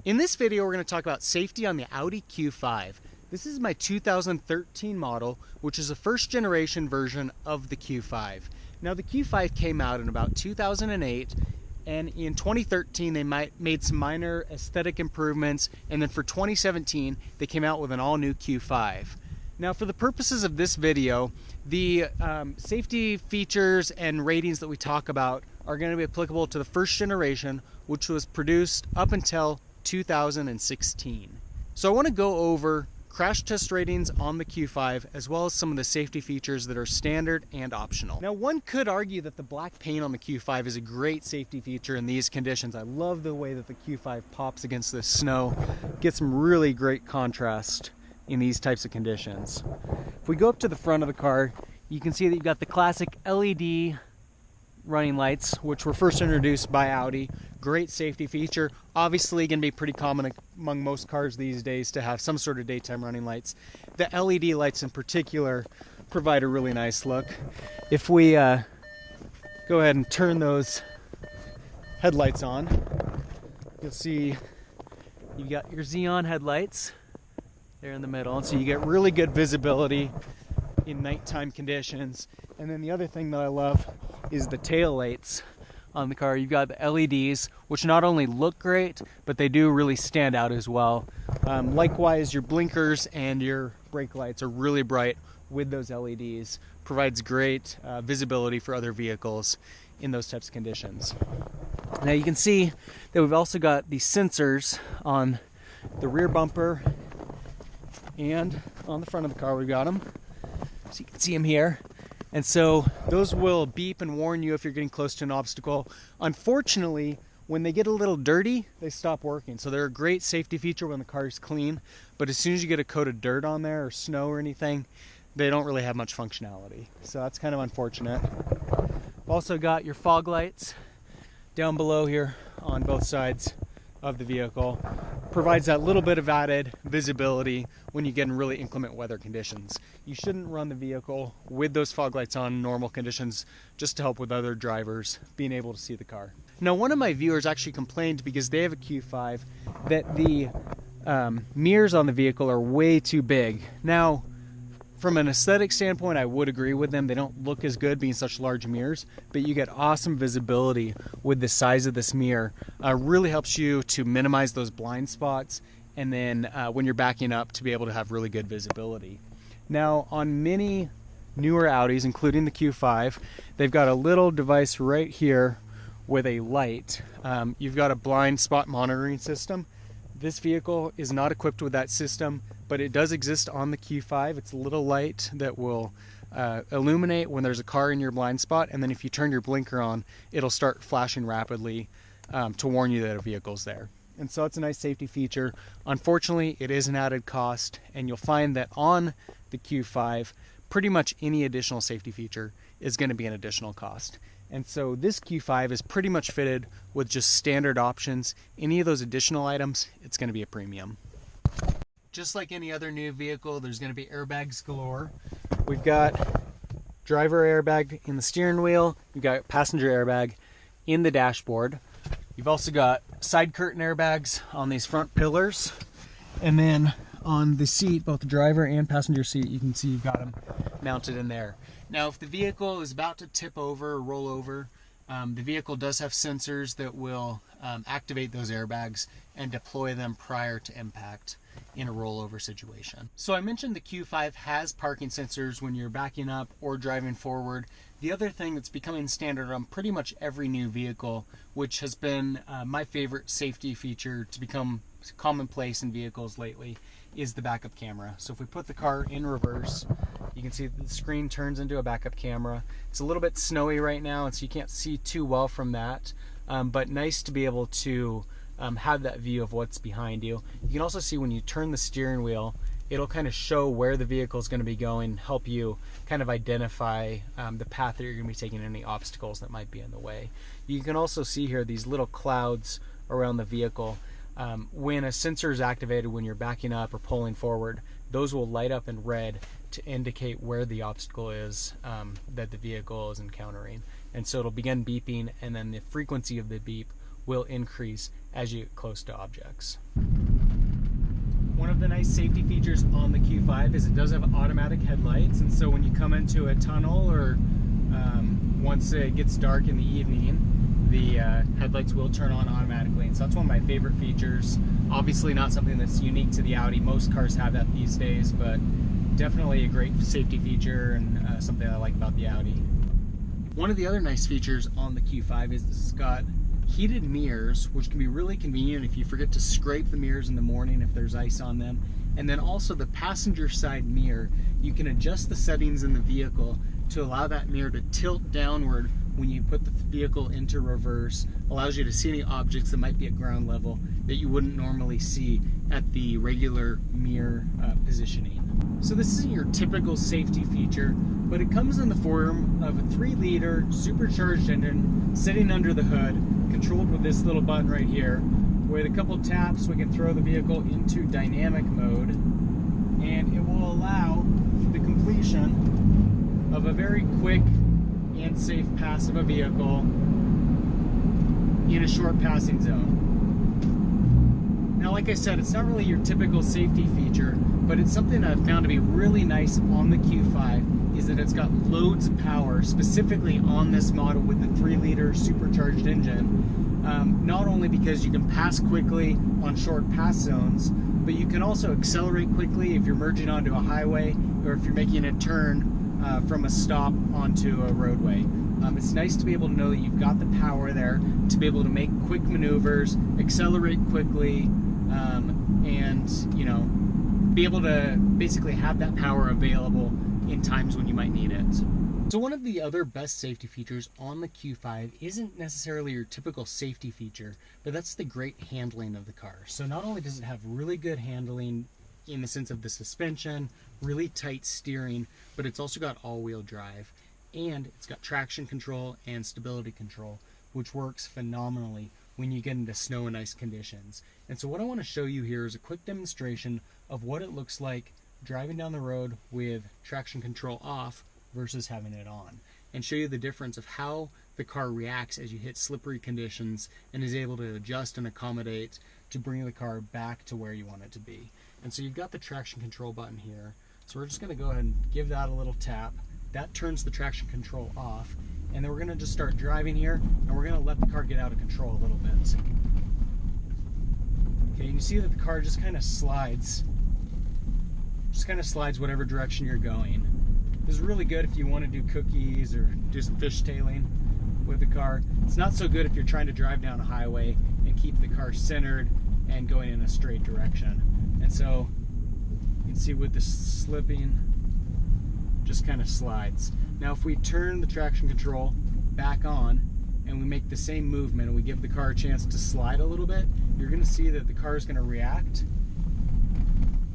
In this video, we're going to talk about safety on the Audi Q5. This is my 2013 model, which is a first generation version of the Q5. Now the Q5 came out in about 2008, and in 2013 they made some minor aesthetic improvements, and then for 2017 they came out with an all new Q5. Now for the purposes of this video, the safety features and ratings that we talk about are going to be applicable to the first generation, which was produced up until 2016. So I want to go over crash test ratings on the Q5 as well as some of the safety features that are standard and optional. Now one could argue that the black paint on the Q5 is a great safety feature in these conditions. I love the way that the Q5 pops against the snow. Gets some really great contrast in these types of conditions. If we go up to the front of the car, you can see that you've got the classic LED running lights, which were first introduced by Audi. Great safety feature. Obviously going to be pretty common among most cars these days to have some sort of daytime running lights. The LED lights in particular provide a really nice look. If we go ahead and turn those headlights on, you'll see you got your Xeon headlights there in the middle, and so you get really good visibility in nighttime conditions. And then the other thing that I love is the tail lights on the car. You've got the LEDs, which not only look great, but they do really stand out as well. Likewise, your blinkers and your brake lights are really bright with those LEDs. Provides great visibility for other vehicles in those types of conditions. Now you can see that we've also got the sensors on the rear bumper and on the front of the car. We've got them, so you can see them here. And so those will beep and warn you if you're getting close to an obstacle. Unfortunately, when they get a little dirty, they stop working. So they're a great safety feature when the car is clean, but as soon as you get a coat of dirt on there or snow or anything, they don't really have much functionality. So that's kind of unfortunate. Also got your fog lights down below here on both sides of the vehicle. Provides that little bit of added visibility when you get in really inclement weather conditions. You shouldn't run the vehicle with those fog lights on in normal conditions, just to help with other drivers being able to see the car. Now one of my viewers actually complained, because they have a Q5, that the mirrors on the vehicle are way too big. Now from an aesthetic standpoint, I would agree with them. They don't look as good being such large mirrors, but you get awesome visibility with the size of this mirror. Really helps you to minimize those blind spots, and then when you're backing up, to be able to have really good visibility. Now on many newer Audis, including the Q5, they've got a little device right here with a light. You've got a blind spot monitoring system. This vehicle is not equipped with that system, but it does exist on the Q5. It's a little light that will illuminate when there's a car in your blind spot, and then if you turn your blinker on, it'll start flashing rapidly to warn you that a vehicle's there. And so it's a nice safety feature. Unfortunately, it is an added cost, and you'll find that on the Q5, pretty much any additional safety feature is going to be an additional cost. And so this Q5 is pretty much fitted with just standard options. Any of those additional items, it's going to be a premium. Just like any other new vehicle, there's going to be airbags galore. We've got driver airbag in the steering wheel. You've got passenger airbag in the dashboard. You've also got side curtain airbags on these front pillars. And then on the seat, both the driver and passenger seat, you can see you've got them mounted in there. Now if the vehicle is about to tip over or roll over, the vehicle does have sensors that will activate those airbags and deploy them prior to impact in a rollover situation. So I mentioned the Q5 has parking sensors when you're backing up or driving forward. The other thing that's becoming standard on pretty much every new vehicle, which has been my favorite safety feature to become commonplace in vehicles lately, is the backup camera. So if we put the car in reverse, you can see the screen turns into a backup camera. It's a little bit snowy right now, and so you can't see too well from that, but nice to be able to have that view of what's behind you. You can also see when you turn the steering wheel, it'll kind of show where the vehicle is going to be going, help you kind of identify the path that you're going to be taking, any obstacles that might be in the way. You can also see here these little clouds around the vehicle. When a sensor is activated when you're backing up or pulling forward, those will light up in red to indicate where the obstacle is that the vehicle is encountering. And so it'll begin beeping, and then the frequency of the beep will increase as you get close to objects. One of the nice safety features on the Q5 is it does have automatic headlights, and so when you come into a tunnel or once it gets dark in the evening, the headlights will turn on automatically, and so that's one of my favorite features. Obviously not something that's unique to the Audi. Most cars have that these days, but definitely a great safety feature and something I like about the Audi. One of the other nice features on the Q5 is this has got heated mirrors, which can be really convenient if you forget to scrape the mirrors in the morning if there's ice on them. And then also the passenger side mirror, you can adjust the settings in the vehicle to allow that mirror to tilt downward when you put the vehicle into reverse. Allows you to see any objects that might be at ground level that you wouldn't normally see at the regular mirror positioning. So this isn't your typical safety feature, but it comes in the form of a 3-liter supercharged engine sitting under the hood, controlled with this little button right here. With a couple taps, we can throw the vehicle into dynamic mode, and it will allow the completion of a very quick and safe pass of a vehicle in a short passing zone. Now, like I said, it's not really your typical safety feature, but it's something I've found to be really nice on the Q5 is that it's got loads of power, specifically on this model with the 3-liter supercharged engine. Not only because you can pass quickly on short pass zones, but you can also accelerate quickly if you're merging onto a highway or if you're making a turn from a stop onto a roadway. It's nice to be able to know that you've got the power there to be able to make quick maneuvers, accelerate quickly, and be able to basically have that power available in times when you might need it. So one of the other best safety features on the Q5 isn't necessarily your typical safety feature, but that's the great handling of the car. So not only does it have really good handling in the sense of the suspension, really tight steering, but it's also got all-wheel drive, and it's got traction control and stability control, which works phenomenally when you get into snow and ice conditions. And so what I want to show you here is a quick demonstration of what it looks like driving down the road with traction control off versus having it on, and show you the difference of how the car reacts as you hit slippery conditions and is able to adjust and accommodate to bring the car back to where you want it to be. And so you've got the traction control button here, so we're just going to go ahead and give that a little tap. That turns the traction control off, and then we're going to just start driving here, and we're going to let the car get out of control a little bit. Okay, and you see that the car just kind of slides whatever direction you're going. This is really good if you want to do cookies or do some fishtailing with the car. It's not so good if you're trying to drive down a highway and keep the car centered and going in a straight direction. And so you can see with the slipping, just kind of slides. Now if we turn the traction control back on and we make the same movement and we give the car a chance to slide a little bit, you're going to see that the car is going to react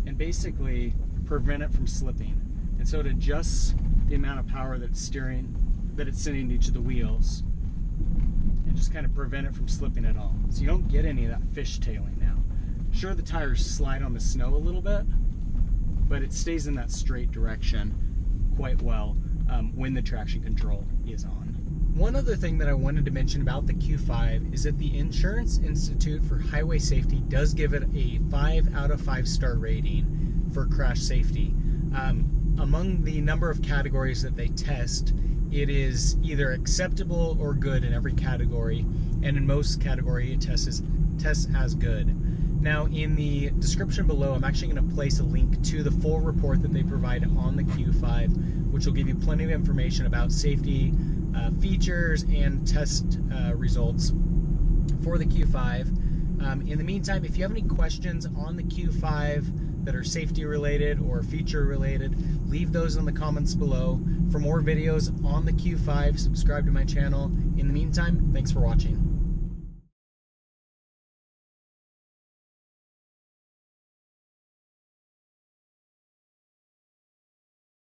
and basically prevent it from slipping. And so it adjusts the amount of power that it's sending to each of the wheels and just kind of prevent it from slipping at all. So you don't get any of that fishtailing now. Sure, the tires slide on the snow a little bit, but it stays in that straight direction quite well when the traction control is on. One other thing that I wanted to mention about the Q5 is that the Insurance Institute for Highway Safety does give it a 5 out of 5 star rating for crash safety. Among the number of categories that they test, it is either acceptable or good in every category, and in most categories it tests as good. Now in the description below, I'm actually going to place a link to the full report that they provide on the Q5, which will give you plenty of information about safety features and test results for the Q5. In the meantime, if you have any questions on the Q5 that are safety related or feature related, leave those in the comments below. For more videos on the Q5, subscribe to my channel. In the meantime, thanks for watching.